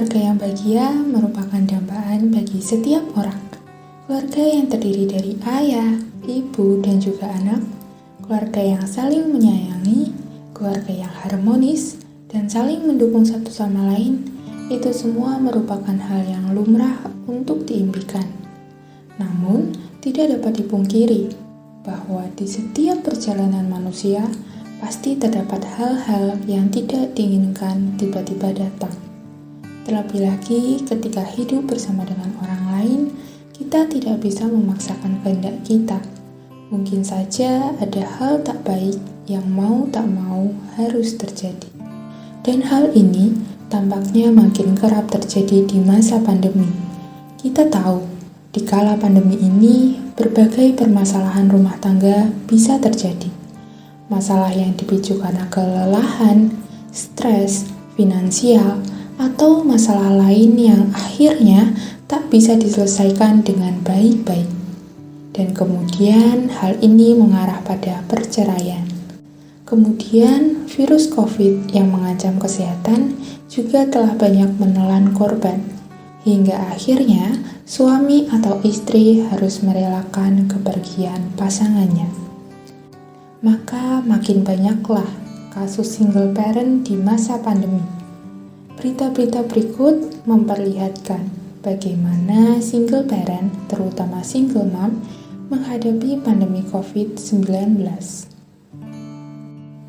Keluarga yang bahagia merupakan dambaan bagi setiap orang. Keluarga yang terdiri dari ayah, ibu, dan juga anak. Keluarga yang saling menyayangi, keluarga yang harmonis, dan saling mendukung satu sama lain. Itu semua merupakan hal yang lumrah untuk diimpikan. Namun, tidak dapat dipungkiri bahwa di setiap perjalanan manusia pasti terdapat hal-hal yang tidak diinginkan tiba-tiba datang. Terlebih lagi ketika hidup bersama dengan orang lain, kita tidak bisa memaksakan kehendak kita. Mungkin saja ada hal tak baik yang mau tak mau harus terjadi. Dan hal ini tampaknya makin kerap terjadi di masa pandemi. Kita tahu, di kala pandemi ini, berbagai permasalahan rumah tangga bisa terjadi. Masalah yang dipicu karena kelelahan, stres, finansial, atau masalah lain yang akhirnya tak bisa diselesaikan dengan baik-baik. Dan kemudian hal ini mengarah pada perceraian. Kemudian virus COVID yang mengancam kesehatan juga telah banyak menelan korban. Hingga akhirnya suami atau istri harus merelakan kepergian pasangannya. Maka makin banyaklah kasus single parent di masa pandemi. Berita-berita berikut memperlihatkan bagaimana single parent, terutama single mom, menghadapi pandemi COVID-19.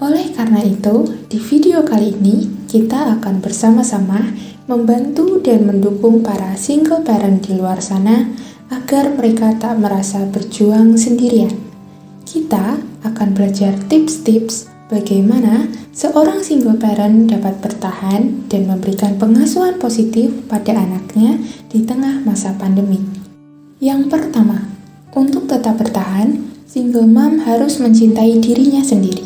Oleh karena itu, di video kali ini kita akan bersama-sama membantu dan mendukung para single parent di luar sana agar mereka tak merasa berjuang sendirian. Kita akan belajar tips-tips bagaimana seorang single parent dapat bertahan dan memberikan pengasuhan positif pada anaknya di tengah masa pandemi. Yang pertama, untuk tetap bertahan, single mom harus mencintai dirinya sendiri.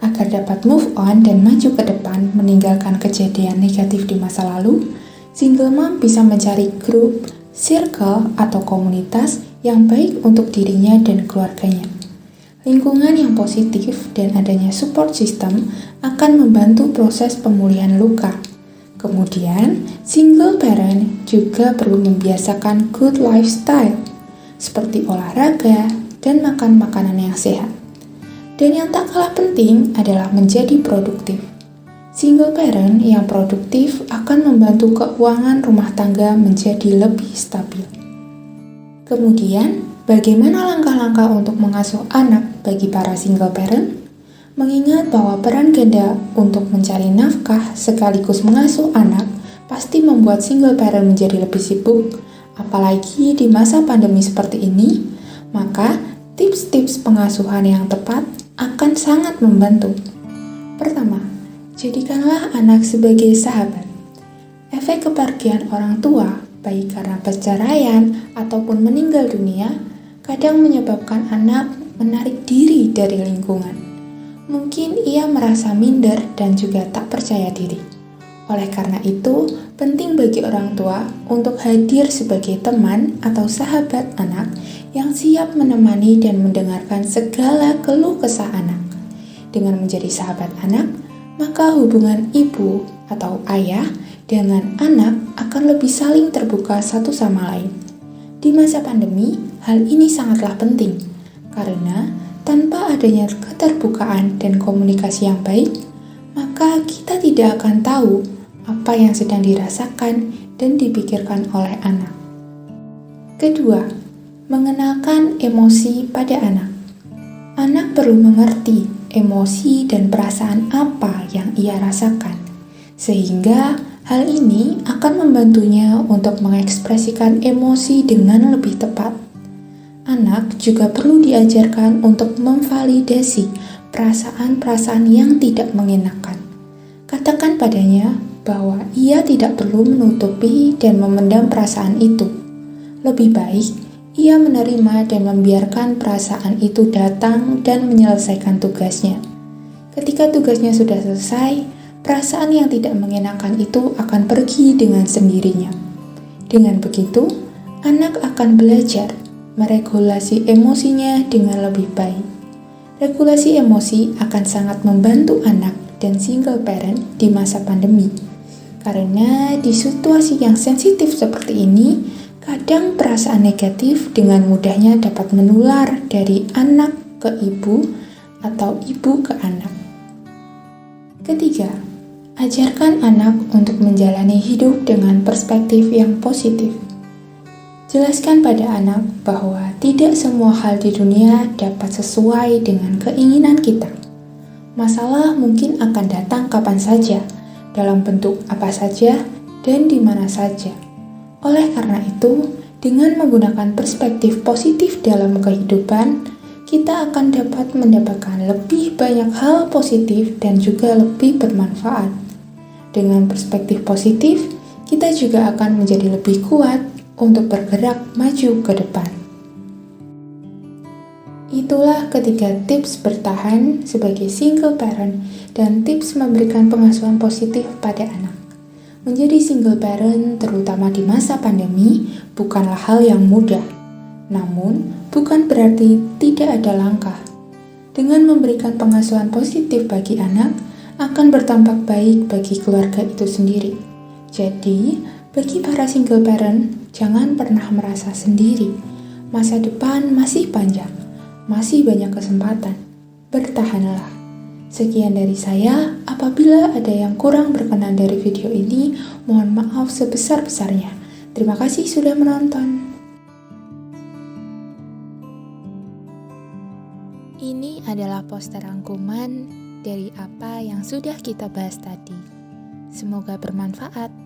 Agar dapat move on dan maju ke depan meninggalkan kejadian negatif di masa lalu, single mom bisa mencari grup, circle, atau komunitas yang baik untuk dirinya dan keluarganya. Lingkungan yang positif dan adanya support system akan membantu proses pemulihan luka. Kemudian, single parent juga perlu membiasakan good lifestyle, seperti olahraga dan makan makanan yang sehat. Dan yang tak kalah penting adalah menjadi produktif. Single parent yang produktif akan membantu keuangan rumah tangga menjadi lebih stabil. Kemudian, bagaimana langkah-langkah untuk mengasuh anak bagi para single parent? Mengingat bahwa peran ganda untuk mencari nafkah sekaligus mengasuh anak pasti membuat single parent menjadi lebih sibuk, apalagi di masa pandemi seperti ini, maka tips-tips pengasuhan yang tepat akan sangat membantu. Pertama, jadikanlah anak sebagai sahabat. Efek kepergian orang tua, baik karena perceraian ataupun meninggal dunia, kadang menyebabkan anak menarik diri dari lingkungan. Mungkin ia merasa minder dan juga tak percaya diri. Oleh karena itu, penting bagi orang tua untuk hadir sebagai teman atau sahabat anak yang siap menemani dan mendengarkan segala keluh kesah anak. Dengan menjadi sahabat anak, maka hubungan ibu atau ayah dengan anak akan lebih saling terbuka satu sama lain. Di masa pandemi, hal ini sangatlah penting, karena tanpa adanya keterbukaan dan komunikasi yang baik, maka kita tidak akan tahu apa yang sedang dirasakan dan dipikirkan oleh anak. Kedua, mengenalkan emosi pada anak. Anak perlu mengerti emosi dan perasaan apa yang ia rasakan, sehingga hal ini akan membantunya untuk mengekspresikan emosi dengan lebih tepat. Anak juga perlu diajarkan untuk memvalidasi perasaan-perasaan yang tidak mengenakan. Katakan padanya bahwa ia tidak perlu menutupi dan memendam perasaan itu. Lebih baik ia menerima dan membiarkan perasaan itu datang dan menyelesaikan tugasnya. Ketika tugasnya sudah selesai, perasaan yang tidak mengenakan itu akan pergi dengan sendirinya. Dengan begitu, anak akan belajar meregulasi emosinya dengan lebih baik. Regulasi emosi akan sangat membantu anak dan single parent di masa pandemi. Karena di situasi yang sensitif seperti ini, kadang perasaan negatif dengan mudahnya dapat menular dari anak ke ibu atau ibu ke anak. Ketiga, ajarkan anak untuk menjalani hidup dengan perspektif yang positif. Jelaskan pada anak bahwa tidak semua hal di dunia dapat sesuai dengan keinginan kita. Masalah mungkin akan datang kapan saja, dalam bentuk apa saja, dan di mana saja. Oleh karena itu, dengan menggunakan perspektif positif dalam kehidupan, kita akan dapat mendapatkan lebih banyak hal positif dan juga lebih bermanfaat. Dengan perspektif positif, kita juga akan menjadi lebih kuat untuk bergerak maju ke depan. Itulah ketiga tips bertahan sebagai single parent dan tips memberikan pengasuhan positif pada anak. Menjadi single parent, terutama di masa pandemi, bukanlah hal yang mudah. Namun, bukan berarti tidak ada langkah. Dengan memberikan pengasuhan positif bagi anak, akan bertampak baik bagi keluarga itu sendiri. Jadi, bagi para single parent, jangan pernah merasa sendiri. Masa depan masih panjang, masih banyak kesempatan. Bertahanlah. Sekian dari saya. Apabila ada yang kurang berkenan dari video ini, mohon maaf sebesar-besarnya. Terima kasih sudah menonton. Ini adalah poster rangkuman dari apa yang sudah kita bahas tadi. Semoga bermanfaat.